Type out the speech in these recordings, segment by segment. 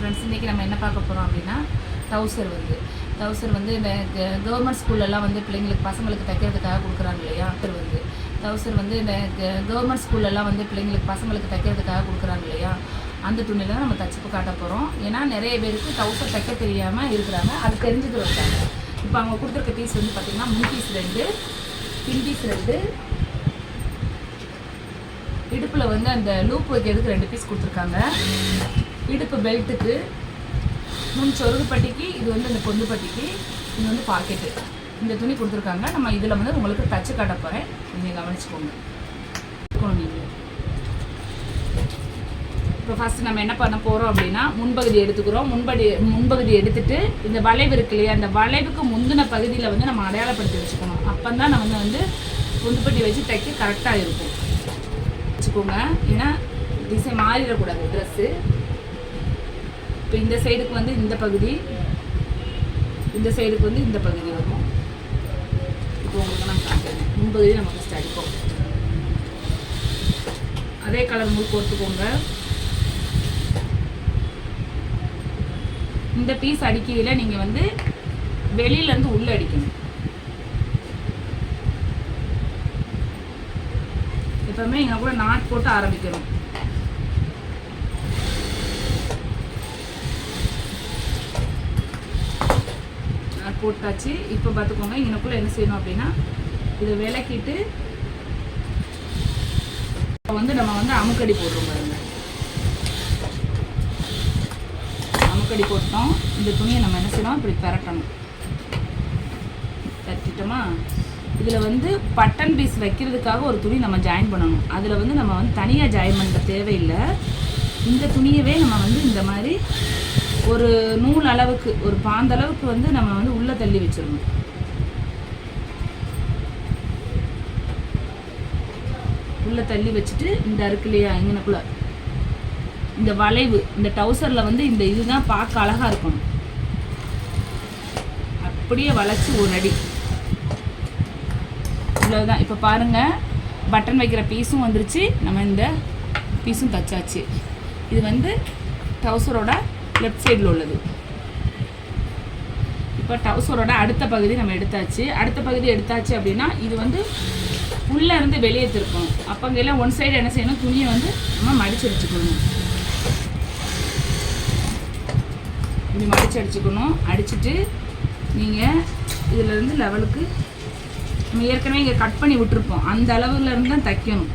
Friends, இன்றைக்கி நம்ம என்ன பார்க்க போகிறோம் அப்படின்னா டவுசர் வந்து இந்த கவர்மெண்ட் ஸ்கூல்லலாம் வந்து பிள்ளைங்களுக்கு பசங்களுக்கு தைக்கிறதுக்காக கொடுக்குறாங்க இல்லையா. டவுசர் வந்து இந்த கவர்மெண்ட் ஸ்கூல்லலாம் வந்து பிள்ளைங்களுக்கு பசங்களுக்கு தைக்கிறதுக்காக கொடுக்குறாங்க இல்லையா. அந்த துணியில் தான் நம்ம தச்சுப்பு காட்ட போகிறோம். ஏன்னா நிறைய பேருக்கு டவுசர் தைக்க தெரியாமல் இருக்கிறாங்க, அது தெரிஞ்சுட்டு வந்தாங்க. இப்போ அவங்க கொடுத்துருக்க பீஸ் வந்து பார்த்திங்கன்னா முன் பீஸ் 2, பின் பீஸ் 2, இடுப்பில் வந்து அந்த லூப் வைக்கிறதுக்கு 2 பீஸ் கொடுத்துருக்காங்க. இடுப்பு பெல்ட்டுக்கு, முன் சொருகு பட்டிக்கு, இது வந்து இந்த பொந்து பட்டிக்கு, இது வந்து பாக்கெட்டு, இந்த துணி கொடுத்துருக்காங்க. நம்ம இதில் வந்து உங்களுக்கு தச்சு காட்ட போகிறேன், நீங்கள் கவனிச்சுக்கோங்க. நீங்கள் இப்போ ஃபஸ்ட்டு நம்ம என்ன பண்ண போகிறோம் அப்படின்னா முன்பகுதி எடுத்துக்கிறோம். முன்பகுதி எடுத்துகிட்டு இந்த வளைவு இருக்கு இல்லையா, அந்த வளைவுக்கு முந்தின பகுதியில் வந்து நம்ம அடையாளப்படுத்தி வச்சுக்கணும். அப்போ தான் நம்ம வந்து பொந்துப்பட்டி வச்சு தைக்க கரெக்டாக இருக்கும். வச்சுக்கோங்க, ஏன்னா திசை மாறிடக்கூடாது ட்ரெஸ்ஸு. இப்போ இந்த சைடுக்கு வந்து இந்த பகுதி, இந்த சைடுக்கு வந்து இந்த பகுதி வரும். இப்போ உங்களுக்கு நான் காட்டுறேன். முன்பகுதி நம்ம ஃபஸ்ட் அடிப்போம். அதே கலர் முழுக்க கொடுத்துக்கோங்க. இந்த பீஸ் அடிக்கையில் நீங்கள் வந்து வெளியிலேருந்து உள்ளே அடிக்கணும். எப்பவுமே இங்கே கூட நாட் போட்டு ஆரம்பிக்கணும். நாட் போட்டாச்சு. இப்போ பார்த்துக்கோங்க, இங்கனக்குள்ளே என்ன செய்யணும் அப்படின்னா இதை விளக்கிட்டு வந்து நம்ம வந்து அமுக்கடி போடுறோம் பாருங்க. அமுக்கடி போட்டோம். இந்த துணியை நம்ம என்ன செய்யணும், இப்படி பரட்டணும். தட்டிட்டோமா. இதில் வந்து பட்டன் பீஸ் வைக்கிறதுக்காக ஒரு துணி நம்ம ஜாயின் பண்ணணும். அதில் வந்து நம்ம வந்து தனியாக ஜாயின் பண்ணுற தேவையில்லை. இந்த துணியவே நம்ம வந்து இந்த மாதிரி ஒரு நூல் அளவுக்கு, ஒரு பாந்தளவுக்கு வந்து நம்ம வந்து உள்ளே தள்ளி வச்சிடணும். உள்ளே தள்ளி வச்சுட்டு இந்த இருக்கு இல்லையா, இங்கனக்குள்ள இந்த வளைவு, இந்த டவுசரில் வந்து இந்த இதுதான் பார்க்க அழகாக இருக்கணும். அப்படியே வளைச்சி ஒரு அடி இவ்வளோதான். இப்போ பாருங்கள், பட்டன் வைக்கிற பீஸும் வந்துருச்சு, நம்ம இந்த பீஸும் தச்சாச்சு. இது வந்து டவுசரோட லெஃப்ட் சைடில் உள்ளது. இப்போ டவுசரோட அடுத்த பகுதி நம்ம எடுத்தாச்சு. அடுத்த பகுதி எடுத்தாச்சு அப்படின்னா இது வந்து உள்ளே இருந்து வெளியே திருப்பணும். அப்போங்கெல்லாம் ஒன் சைடு என்ன செய்யணும், துணியை வந்து நம்ம மடிச்சு அடிச்சுக்கணும். இப்படி மடிச்சு அடிச்சுக்கணும். அடிச்சுட்டு நீங்கள் இதிலேருந்து லெவலுக்கு நம்ம ஏற்கனவே இங்கே கட் பண்ணி விட்டுருப்போம், அந்த அளவுல இருந்து தான் தைக்கணும்.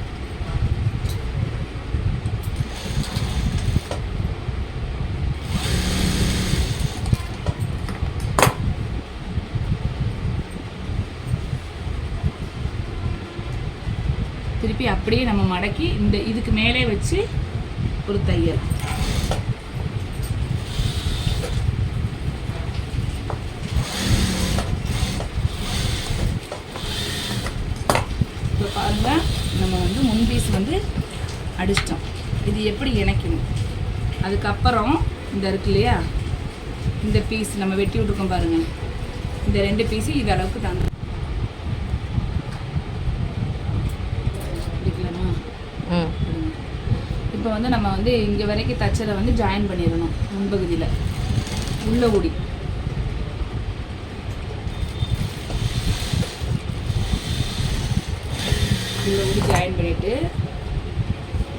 திருப்பி அப்படியே நம்ம மடக்கி இந்த இதுக்கு மேலே வச்சு ஒரு தையல். இப்போ பாருங்க, நம்ம வந்து முன் பீஸ் வந்து அடிச்சிட்டோம். இது எப்படி இணைக்கணும், அதுக்கப்புறம் இந்த இருக்கு இல்லையா, இந்த பீஸ் நம்ம வெட்டி விட்டுருக்கோம் பாருங்க, இந்த 2 பீஸு இது அளவுக்கு தாங்க. இப்போ வந்து நம்ம வந்து இங்கே வரைக்கும் தச்சதை வந்து ஜாயின் பண்ணிடணும். முன்பகுதியில் உள்ள கூடி ஜாயின் பண்ணிவிட்டு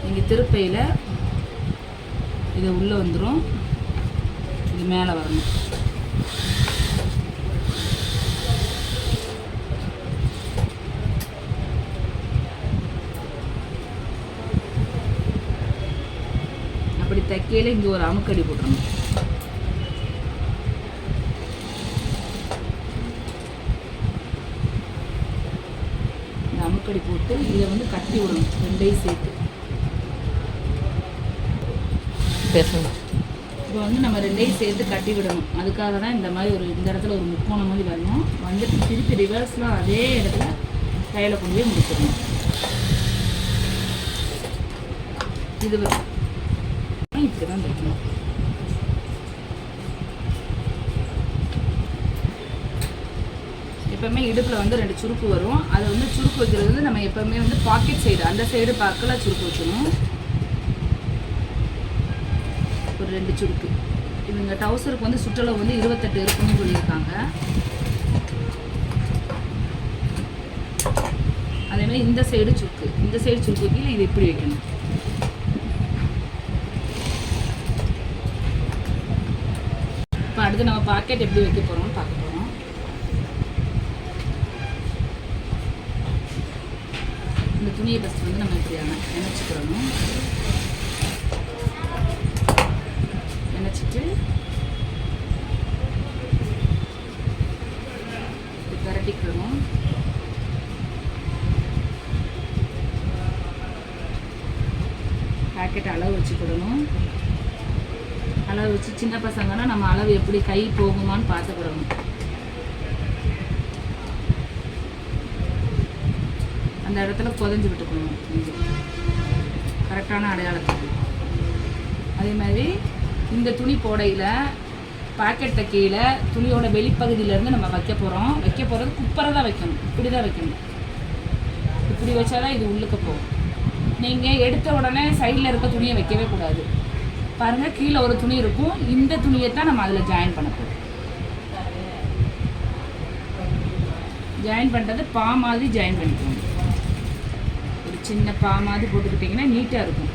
நீங்கள் திருப்பையில் இது உள்ளே வந்துடும், இது மேலே வரணும். அப்படி தைக்கையில் இங்கே ஒரு அமுக்கடி போட்டுருணும். இந்த அமுக்கடி போட்டு இதை வந்து கட்டி விடணும், 2ஐயும் சேர்த்து. இப்போ வந்து நம்ம 2ஐயும் சேர்த்து கட்டி விடணும். அதுக்காக தான் இந்த மாதிரி இந்த இடத்துல ஒரு முக்கோணம் மாதிரி வரணும். வந்துட்டு திருப்பி ரிவர்ஸ்லாம் அதே இடத்துல கையில் கொண்டு போய் முடிச்சிடணும். இது இப்படி தான் தைக்கணும். எப்பவுமே இடுப்பில் வந்து 2 சுருக்கு வரும். அதை வந்து சுருக்கு வைக்கிறது வந்து நம்ம எப்பவுமே வந்து பாக்கெட் சைடு, அந்த சைடு பக்கத்தில் சுருக்கு வைக்கணும். ஒரு 2 சுருக்கு. இவங்க டவுசருக்கு வந்து சுற்றளவு வந்து 28 இருக்குன்னு சொல்லியிருக்காங்க. அதேமாதிரி இந்த சைடு சுருக்கு கீழே இது இப்படி வைக்கணும். இப்போ அடுத்து நம்ம பாக்கெட் எப்படி வைக்க போகிறோம்னு பார்க்க போகிறோம். இந்த துணியை ஃபஸ்ட்டு வந்து நம்ம இப்படி இணைச்சிக்கிறோம். இணைச்சிட்டு பரட்டிக்கணும். பாக்கெட் அளவு வச்சுக்கிடணும். அளவு வச்சு சின்ன பசங்கன்னா நம்ம அளவு எப்படி கை போகுமான்னு பார்த்துக்கிடணும். அந்த இடத்துல புதைஞ்சு விட்டுக்கணும் கரெக்டான அடையாளத்துக்கு. அதே மாதிரி இந்த துணி போடையில் பாக்கெட்டை கீழே துணியோட வெளிப்பகுதியிலேருந்து நம்ம வைக்க போகிறது குப்பரை தான் வைக்கணும். இப்படி தான் வைக்கணும். இப்படி வச்சாதான் இது உள்ளுக்க போகும். நீங்கள் எடுத்த உடனே சைடில் இருக்க துணியை வைக்கவே கூடாது. பாருங்கள், கீழே ஒரு துணி இருக்கும். இந்த துணியை தான் நம்ம அதில் ஜாயின் பண்ண போகிறோம். ஜாயின் பண்ணுறது பா மாதிரி ஜாயின் பண்ணிக்கோங்க. ஒரு சின்ன பா மாதிரி போட்டுக்கிட்டிங்கன்னா நீட்டாக இருக்கும்.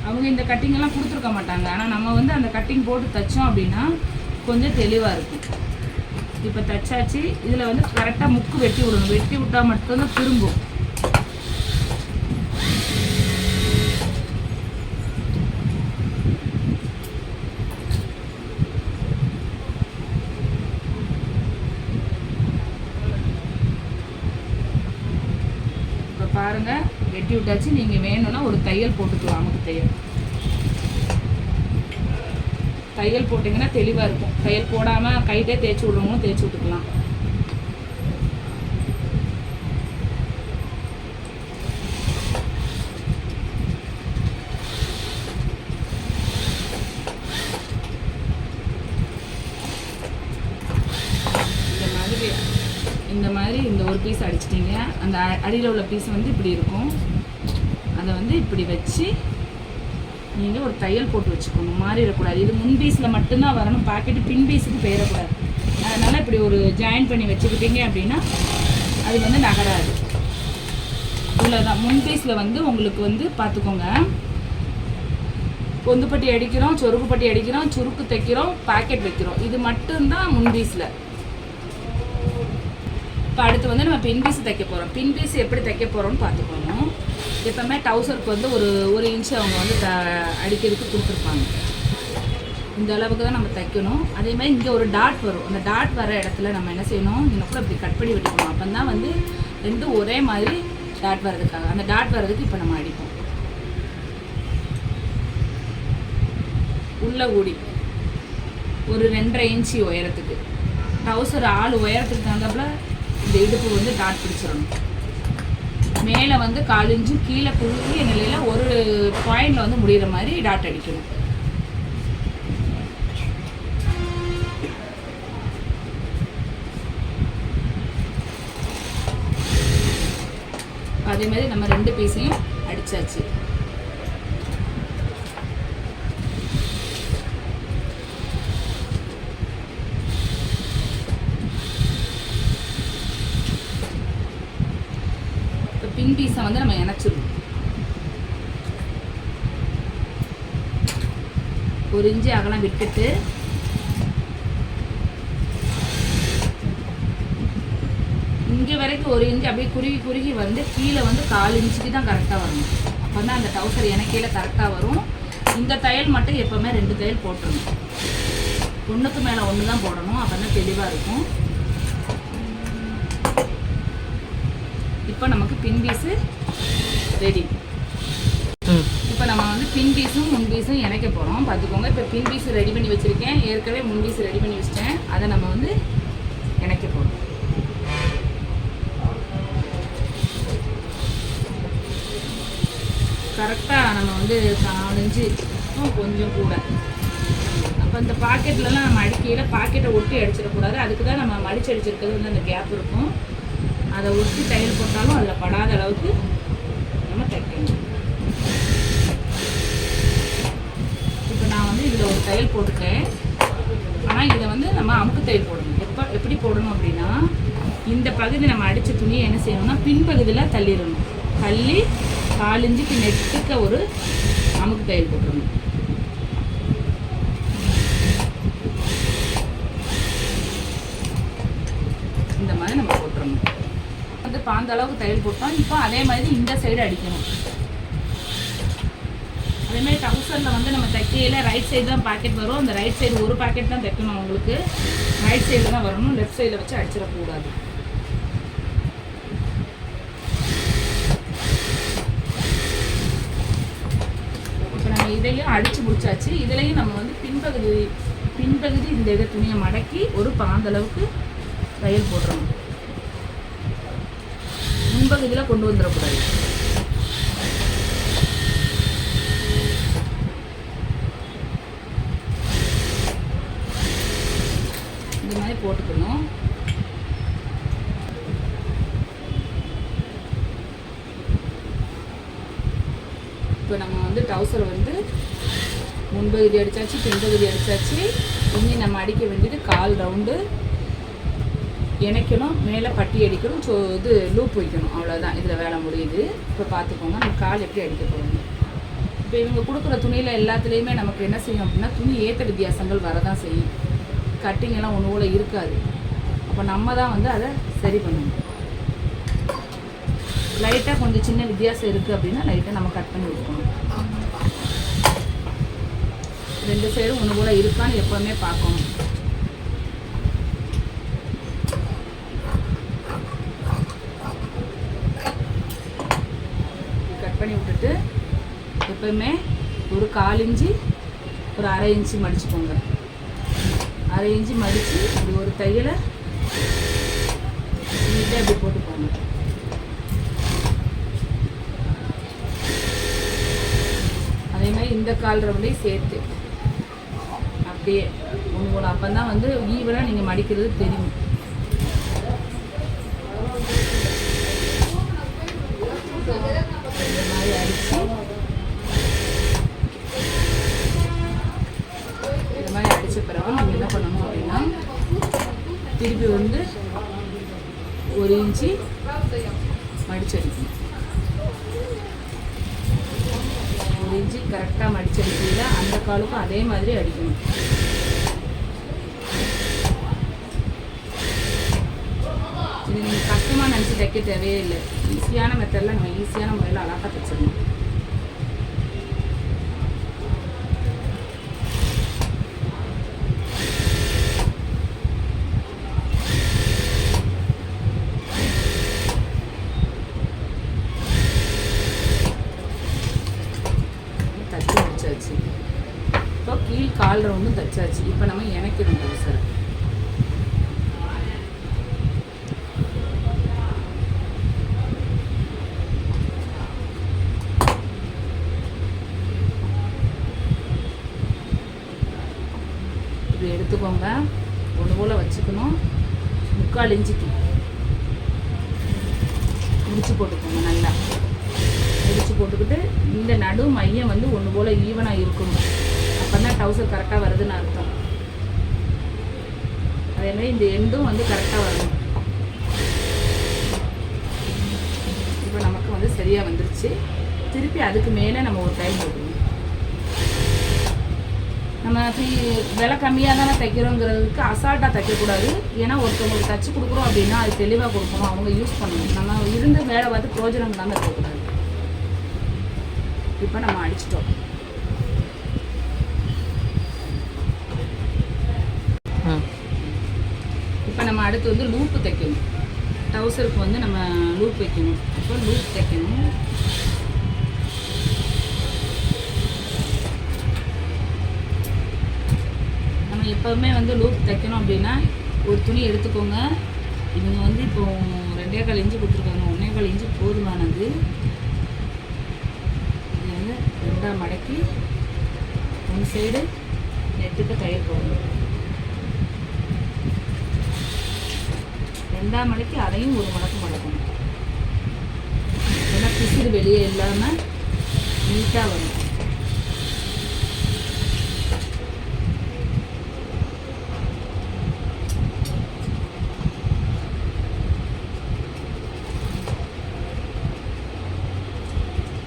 அவங்க இந்த கட்டிங்கெல்லாம் கொடுத்துருக்க மாட்டாங்க. ஆனால் நம்ம வந்து அந்த கட்டிங் போட்டு தைச்சோம் அப்படின்னா கொஞ்சம் தெளிவாக இருக்கும். இப்போ தைச்சாச்சு. இதில் வந்து கரெக்டாக முக்கு வெட்டி விடணும். வெட்டி விட்டால் மட்டும்தான் திரும்பும். இப்போ பாருங்கள், வெட்டி விட்டாச்சு. நீங்கள் வேணும்னா ஒரு தையல் போட்டுக்கலாம். நமக்கு தையல் போட்டிங்கன்னா தெளிவாக இருக்கும். தையல் போடாமல் கைட்டே தேய்ச்சி விடுறவங்களும் தேய்ச்சி விட்டுக்கலாம். இந்த மாதிரி இந்த ஒரு பீஸ் அடிச்சிட்டிங்க. அந்த அடியில் உள்ள பீஸ் வந்து இப்படி இருக்கும். அதை வந்து இப்படி வச்சு நீங்கள் ஒரு தையல் போட்டு வச்சுக்கணும். மாறிடக்கூடாது. இது முன் பீஸில் மட்டும்தான் வரணும். பாக்கெட்டு பின் பீஸுக்கு போயிடக்கூடாது. அதனால் இப்படி ஒரு ஜாயின் பண்ணி வச்சுக்கிட்டீங்க அப்படின்னா அது வந்து நகராது. இவ்வளோதான். முன் பீஸில் வந்து உங்களுக்கு வந்து பார்த்துக்கோங்க, பொந்துப்பட்டி அடிக்கிறோம், சொருக்குப்பட்டி அடிக்கிறோம், சுருக்கு தைக்கிறோம், பாக்கெட் வைக்கிறோம். இது மட்டும்தான் முன் பீஸில். இப்போ அடுத்து வந்து நம்ம பின் பீஸ் தைக்க போகிறோம். பின் பீஸ் எப்படி தைக்க போகிறோம்னு பார்த்துக்கணும். எப்போவுமே டவுசருக்கு வந்து ஒரு இன்ச்சு அவங்க வந்து அடிக்கிறதுக்கு கொடுத்துருப்பாங்க. இந்த அளவுக்கு தான் நம்ம தைக்கணும். அதேமாதிரி இங்கே ஒரு டாட் வரும். அந்த டாட் வர இடத்துல நம்ம என்ன செய்யணும், இன்னும் கூட இப்படி கட் பண்ணி விட்டுக்கணும். அப்போ தான் வந்து ரெண்டும் ஒரே மாதிரி டாட் வர்றதுக்காக. அந்த டாட் வர்றதுக்கு இப்போ நம்ம அடிப்போம். உள்ள கூடி ஒரு 2.5 இன்ச்சு உயரத்துக்கு, டவுசர் ஆள் உயரத்துக்கு தகுந்தாப்புல இந்த இடுப்பு வந்து டாட் பிடிச்சிடணும். மேலே வந்து 4 இன்ச்சு, கீழே குறுகிய நிலையில் ஒரு பாயிண்டில் வந்து முடிகிற மாதிரி டாட் அடிக்கணும். அதே மாதிரி நம்ம 2 பீஸையும் அடித்தாச்சு. பின் பீஸை வந்து நம்ம இணைச்சிருவோம். 1 இன்ச்சு அகலம் விட்டுட்டு இங்கே வரைக்கும் 1 இன்ச்சு அப்படியே குறுகி வந்து கீழே வந்து 4 இன்ச்சுக்கு தான் கரெக்டாக வரணும். அப்போ தான் அந்த டவுசர் இணைக்கையில் கரெக்டாக வரும். இந்த தையல் மட்டும் எப்போவுமே 2 தையல் போட்டுடணும். ஒன்றுக்கு மேலே 1 தான் போடணும். அப்போ தான் தெளிவாக இருக்கும். இப்போ நமக்கு பின் பீஸு ரெடி. இப்போ நம்ம வந்து பின் பீஸும் முன் பீஸும் இணைக்க போகிறோம். பார்த்துக்கோங்க. இப்போ பின் பீஸ் ரெடி பண்ணி வச்சுருக்கேன். ஏற்கனவே முன் பீஸ் ரெடி பண்ணி வச்சுட்டேன். அதை நம்ம வந்து இணைக்க போகிறோம். கரெக்டாக நம்ம வந்து 4 இன்ச்சு கொஞ்சம் கூட. அப்போ இந்த பாக்கெட்லலாம் நம்ம அடிக்கையில் பாக்கெட்டை ஒட்டி அடிச்சிடக்கூடாது. அதுக்கு தான் நம்ம மடிச்சு அடிச்சிருக்கிறது வந்து அந்த கேப் இருக்கும். அதை ஒட்டி தையல் போட்டாலும் அதில் படாத அளவுக்கு நம்ம தைக்கணும். தையல் போட்டுட்டேன். ஆனால் இதை வந்து நம்ம அமுக்கு தையல் போடணும். எப்படி போடணும் அப்படின்னா, இந்த பகுதி நம்ம அடித்த துணியை என்ன செய்யணும்னா பின்பகுதியில் தள்ளிடணும். தள்ளி 4 இன்ச்சுக்கு நெட்டுக்க ஒரு அமுக்கு தையல் போட்டுடணும். இந்த மாதிரி நம்ம போட்டுறணும். வந்து பாந்த அளவுக்கு தையல் போட்டோம். இப்போ அதே மாதிரி இந்த சைடு அடிக்கணும். அதேமாதிரி டவுசரில் வந்து நம்ம தைக்கையில் ரைட் சைடு தான் பாக்கெட் வரும். அந்த ரைட் சைடு ஒரு பாக்கெட் தான் தைக்கணும். உங்களுக்கு ரைட் சைடு தான் வரணும். லெஃப்ட் சைடில் வச்சு அடிச்சிடக்கூடாது. இப்போ நம்ம இதையும் அடித்து முடிச்சாச்சு. இதுலேயும் நம்ம வந்து பின்பகுதி இந்த இதை துணியை மடக்கி ஒரு பாந்தளவுக்கு தையல் போடுறோம். முன்பகுதியில் கொண்டு வந்துடக்கூடாது. இந்த மாதிரி போட்டுக்கணும். இப்போ நம்ம வந்து டவுசரை வந்து முன்பகுதி அடித்தாச்சு, பின்பகுதி அடித்தாச்சு. இனி நம்ம அடிக்க வேண்டியது 1/4 ரவுண்டு இணைக்கணும், மேலே பட்டி அடிக்கணும், இது லூப் வைக்கணும். அவ்வளோதான், இதில் வேலை முடியுது. இப்போ பார்த்துக்கோங்க நம்ம கால் எப்படி அடிக்க போகணும். இப்போ இவங்க கொடுக்குற துணியில் எல்லாத்துலேயுமே நமக்கு என்ன செய்யும் அப்படின்னா, துணி ஏற்ற வித்தியாசங்கள் வரதான் செய்யும். கட்டிங்கெல்லாம் ஒன்று போல் இருக்காது. அப்போ நம்ம தான் வந்து அதை சரி பண்ணணும். லைட்டாக கொஞ்சம் சின்ன வித்தியாசம் இருக்குது அப்படின்னா லைட்டாக நம்ம கட் பண்ணி விட்டுக்கணும். 2 சைடும் ஒன்று போல் இருக்கான்னு எப்போவுமே பார்க்கணும். கட் பண்ணி விட்டுட்டு எப்போவுமே ஒரு 1/4 இன்ச்சு ஒரு 1/2 இன்ச்சு மடிச்சுக்கோங்க. 1/2 இன்ச்சு மடித்து இப்படி ஒரு தையலை நீட்டாக இப்படி போட்டுக்கோங்க. அதே மாதிரி இந்த 1/4 ரவுண்டையும் சேர்த்து அப்படியே ஒன்று போல. அப்போ தான் வந்து ஈவனாக நீங்கள் மடிக்கிறது தெரியும். இந்த மாதிரி அடித்து இந்த மாதிரி அடித்த பிறகு நீங்கள் என்ன பண்ணணும் அப்படின்னா, திருப்பி வந்து 1 இன்ச்சு மடிச்சடிக்கணும். 1 இன்ச்சு கரெக்டாக மடிச்சடிக்கல அந்த காலுக்கும் அதே மாதிரி அடிக்கணும். இது நீங்கள் கஷ்டமாக நினச்சி தைக்க தேவையே இல்லை. ஈஸியான மெத்தடில் நம்ம ஈஸியான முறையில் அழகாக தைச்சிடணும். தச்சு முடிச்சாச்சு. இப்போ கீழ் 1/4 ரவுண்டும் தைச்சாச்சு. இப்போ நம்ம இணைக்கணும் டவுசரை. இப்படி எடுத்துக்கோங்க. ஒன்று போல் வச்சுக்கணும். 3/4 இன்ச்சுக்கு முடிச்சு போட்டுக்கோங்க. நல்லா முடிச்சு போட்டுக்கிட்டு இந்த நடு மையம் வந்து ஒன்று போல் ஈவனாக இருக்கணும். அப்போ தான் டவுசர் கரெக்டாக வருதுன்னு அர்த்தம். அதேமாதிரி இந்த எண்டும் வந்து கரெக்டாக வரணும். இப்போ நமக்கு வந்து சரியாக வந்துருச்சு. திருப்பி அதுக்கு மேலே நம்ம ஒரு டைம் போட்டுக்கணும். நம்ம விலை கம்மியாக தானே தைக்கிறோங்கிறதுக்கு அசால்ட்டாக தைக்கக்கூடாது. ஏன்னா ஒருத்தவங்களுக்கு தச்சு கொடுக்குறோம் அப்படின்னா அது தெளிவாக கொடுக்கணும், அவங்க யூஸ் பண்ணணும். நம்ம இருந்து வேலை பார்த்து பிரோஜனம் தான் தைக்கக்கூடாது. இப்போ நம்ம அடிச்சிட்டோம். இப்போ நம்ம அடுத்து வந்து லூப்பு தைக்கணும். டவுசருக்கு வந்து நம்ம லூப் வைக்கணும். இப்போ லூப் தைக்கணும். நம்ம எப்போவுமே வந்து லூப் தைக்கணும் அப்படின்னா ஒரு துணி எடுத்துக்கோங்க. இவங்க வந்து இப்போ 2.25 இன்ச்சு கொடுத்துருக்காங்க. 1.25 இன்ச்சு போதுமானது. இது வந்து 2ஆக மடக்கி 1 சைடு நெட்டுக்கு தையல் போடணும். 2ஆக மடக்கி அதையும் ஒரு மடக்கு மடக்கணும். ஏன்னா பிசிறு வெளியே இல்லாமல் நீட்டாக வரும்.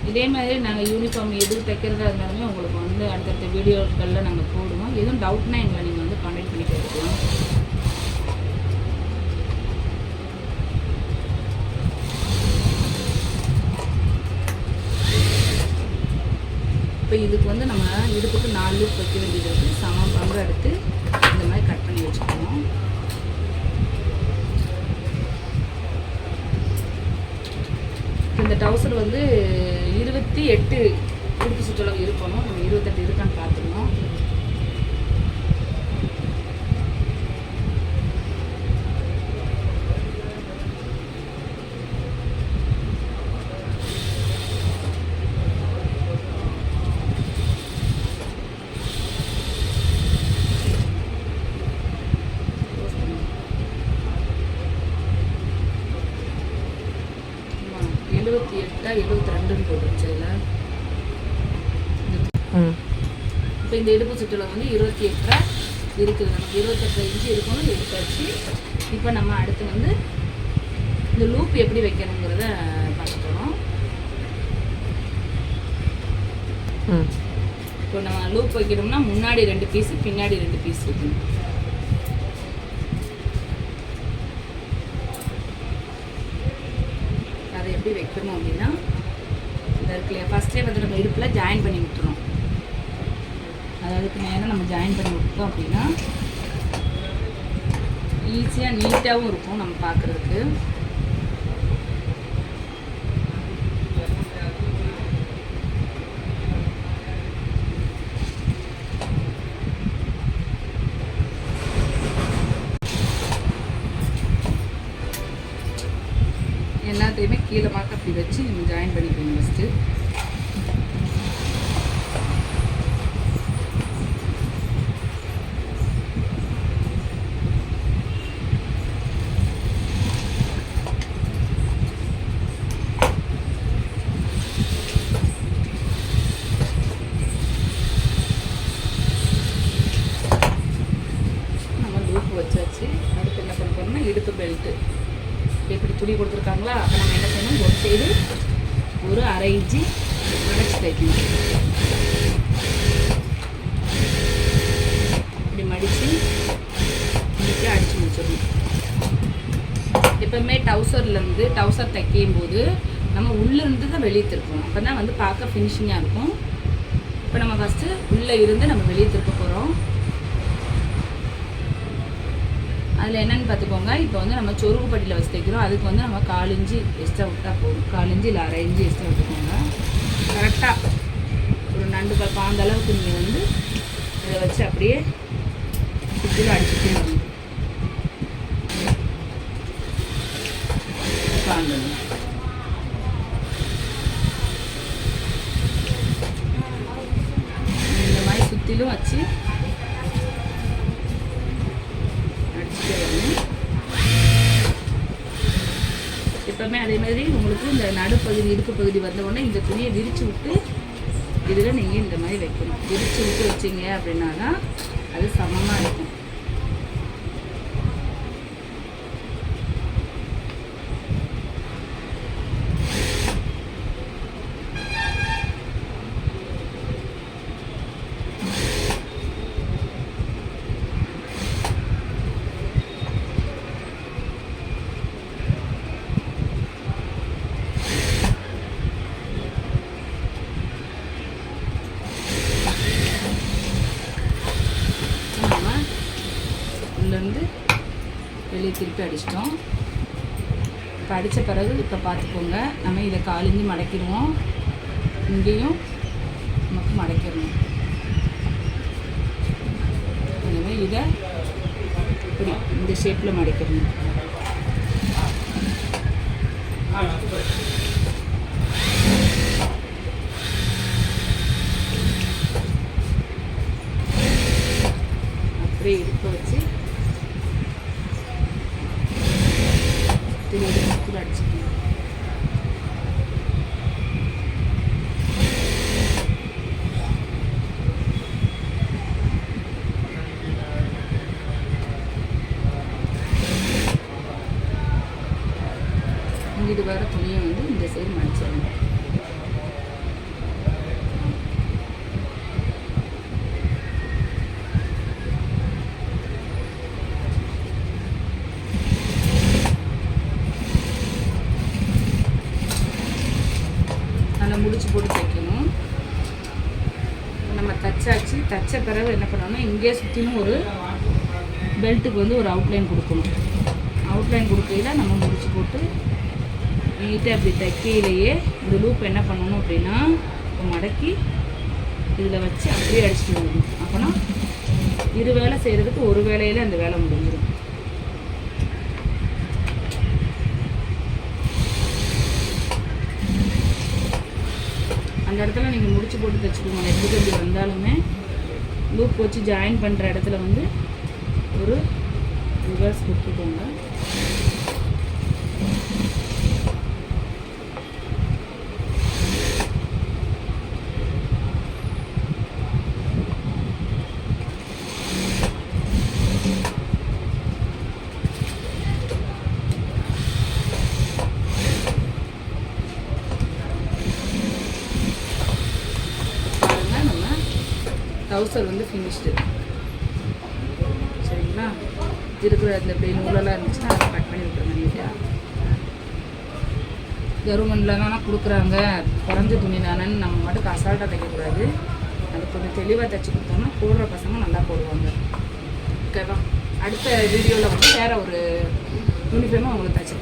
இதே மாதிரி நாங்கள் யூனிஃபார்ம் எது தைக்கிறதா இருந்தாலுமே உங்களுக்கு வந்து அடுத்தடுத்த வீடியோக்களில் நாங்கள் போடுவோம். எதுவும் டவுட்னா எங்களை நீங்கள் வந்து கான்டாக்ட் பண்ணி கேட்கலாம். இப்போ இதுக்கு வந்து நம்ம இடுப்புக்கு 4 லூப் வைக்க வேண்டியது இருக்குது. சமம் பங்கு எடுத்து இந்த மாதிரி கட் பண்ணி வச்சுக்கணும். இந்த டவுசர் வந்து 28 இடுப்பு சுற்றளவு இருக்கணும். நம்ம 28 இருக்கான்னு பார்த்துக்கணும். இப்போ இந்த இடுப்பு சுற்றளவு வந்து 28 இருக்குது. நமக்கு 28 இன்ச்சு இருக்கணும், எடுத்தாச்சு. இப்போ நம்ம அடுத்து வந்து இந்த லூப் எப்படி வைக்கணுங்கிறத பார்த்துக்கணும். இப்போ நம்ம லூப் வைக்கணும்னா முன்னாடி 2 பீஸு, பின்னாடி 2 பீஸ் வைக்கணும். அதை எப்படி வைக்கணும் அப்படின்னா, இந்த இருக்குல்லையா, ஃபஸ்ட்டே வந்து நம்ம இடுப்பில் ஜாயின் பண்ணி விட்டுறோம். அதுக்கு நேரம் நம்ம ஜாயின் பண்ணி விட்டோம் அப்படின்னா ஈஸியாக நீட்டாகவும் இருக்கும் நம்ம பார்க்குறதுக்கு. எல்லாத்தையுமே கீழே பார்க்க அப்படி வச்சு நம்ம ஜாயின் பண்ணிக்கணும் ஃபஸ்ட்டு. வச்சாச்சு. அடுத்து என்ன பண்ண போறோம்னா இடுப்பு பெல்ட்டு எப்படி துணி கொடுத்துருக்காங்களா, அப்போ நம்ம என்ன செய்யணும், ஒரு சைடு ஒரு 1/2 இன்ச்சு மடிச்சு தைக்கணும். இப்படி மடித்து இன்னைக்கு அடித்து முடிச்சிடணும். எப்போவுமே டவுசர் தைக்கும் போது நம்ம உள்ளேருந்து தான் வெளியே திருப்பணும். அப்போ தான் வந்து பார்க்க ஃபினிஷிங்காக இருக்கும். இப்போ நம்ம ஃபஸ்ட்டு உள்ளே இருந்து நம்ம வெளியே திருப்ப போகிறோம். அதில் என்னென்னு பார்த்துக்கோங்க, இப்போ வந்து நம்ம சொருகு பட்டியில் வச்சு தைக்கிறோம். அதுக்கு வந்து நம்ம 4 இன்ச்சு எக்ஸ்ட்ரா விட்டால் போதும். 4 இன்ச்சு இல்லை 1/2 இன்ச்சு எக்ஸ்ட்ரா விட்டுக்கோங்க. கரெக்டாக ஒரு நண்டு பாந்த அளவுக்கு நீங்கள் வந்து இதை வச்சு அப்படியே சுற்றிலும் அடிச்சுட்டே வரணும். பாந்தணும் இந்த மாதிரி சுற்றிலும் வச்சு எப்பவுமே அதே மாதிரி உங்களுக்கு இந்த நடுப்பகுதி இடுப்பு பகுதி வந்த உடனே இந்த துணியை விரித்து விட்டு இதில் நீங்கள் இந்த மாதிரி வைக்கணும். விரித்து விட்டு வச்சிங்க அப்படின்னா தான் அது சமமாக இருக்கும். உள்ளேருந்து வெளியே திருப்பி அடிச்சிட்டோம். இப்போ அடித்த பிறகு இப்போ பார்த்துக்கோங்க, நம்ம இதை 4 இன்ச்சு மடக்கிடுவோம். இங்கேயும் நமக்கு மடக்கிடணும். எனவே இதை இப்படி இந்த ஷேப்பில் மடக்கிடணும். அப்படியே இடுப்பை வச்சு அடிச்சுக்கணும். இங்கிட்டு வர துணியை வந்து இந்த சைடு மடிச்சிடணும். தச்சாச்சு. தச்ச பிறகு என்ன பண்ணணும்னா இங்கே சுற்றிலும் ஒரு பெல்ட்டுக்கு வந்து ஒரு அவுட்லைன் கொடுக்கணும். அவுட்லைன் கொடுக்கையில் நம்ம முடிச்சு போட்டு நீட்டாக அப்படி தைக்கையிலேயே இந்த லூப் என்ன பண்ணணும் அப்படின்னா மடக்கி இதில் வச்சு அப்படியே அடிச்சுட்டு வரணும். அப்போனா இரு வேலை செய்கிறதுக்கு ஒரு வேலையில் அந்த வேலை முடிஞ்சிடும். அந்த இடத்துல நீங்கள் முடிச்சு போட்டு தைச்சிக்கோங்க. நெட்டு கம்பி வந்தாலுமே லூப் வச்சு ஜாயின் பண்ணுற இடத்துல வந்து ஒரு ரிவர்ஸ் கொடுத்துக்கோங்க. ட்ரவுசர் வந்து ஃபினிஷ்டு. சரிங்களா? இருக்கிற அந்த இப்படி நூலெல்லாம் இருந்துச்சுன்னா அதை கட் பண்ணி விட்டுருங்க நீட்டாக. கவர்மெண்ட்டில் தானே கொடுக்குறாங்க, குறைஞ்ச துணி தானேன்னு நம்ம மட்டும் அசால்ட்டாக தைக்கக்கூடாது. அது கொஞ்சம் தெளிவாக தைச்சி கொடுத்தோம்னா போடுற பசங்க நல்லா போடுவாங்க. ஓகேவா? அடுத்த வீடியோவில் வந்து வேறு ஒரு யூனிஃபார்மாக உங்களுக்கு தைச்சி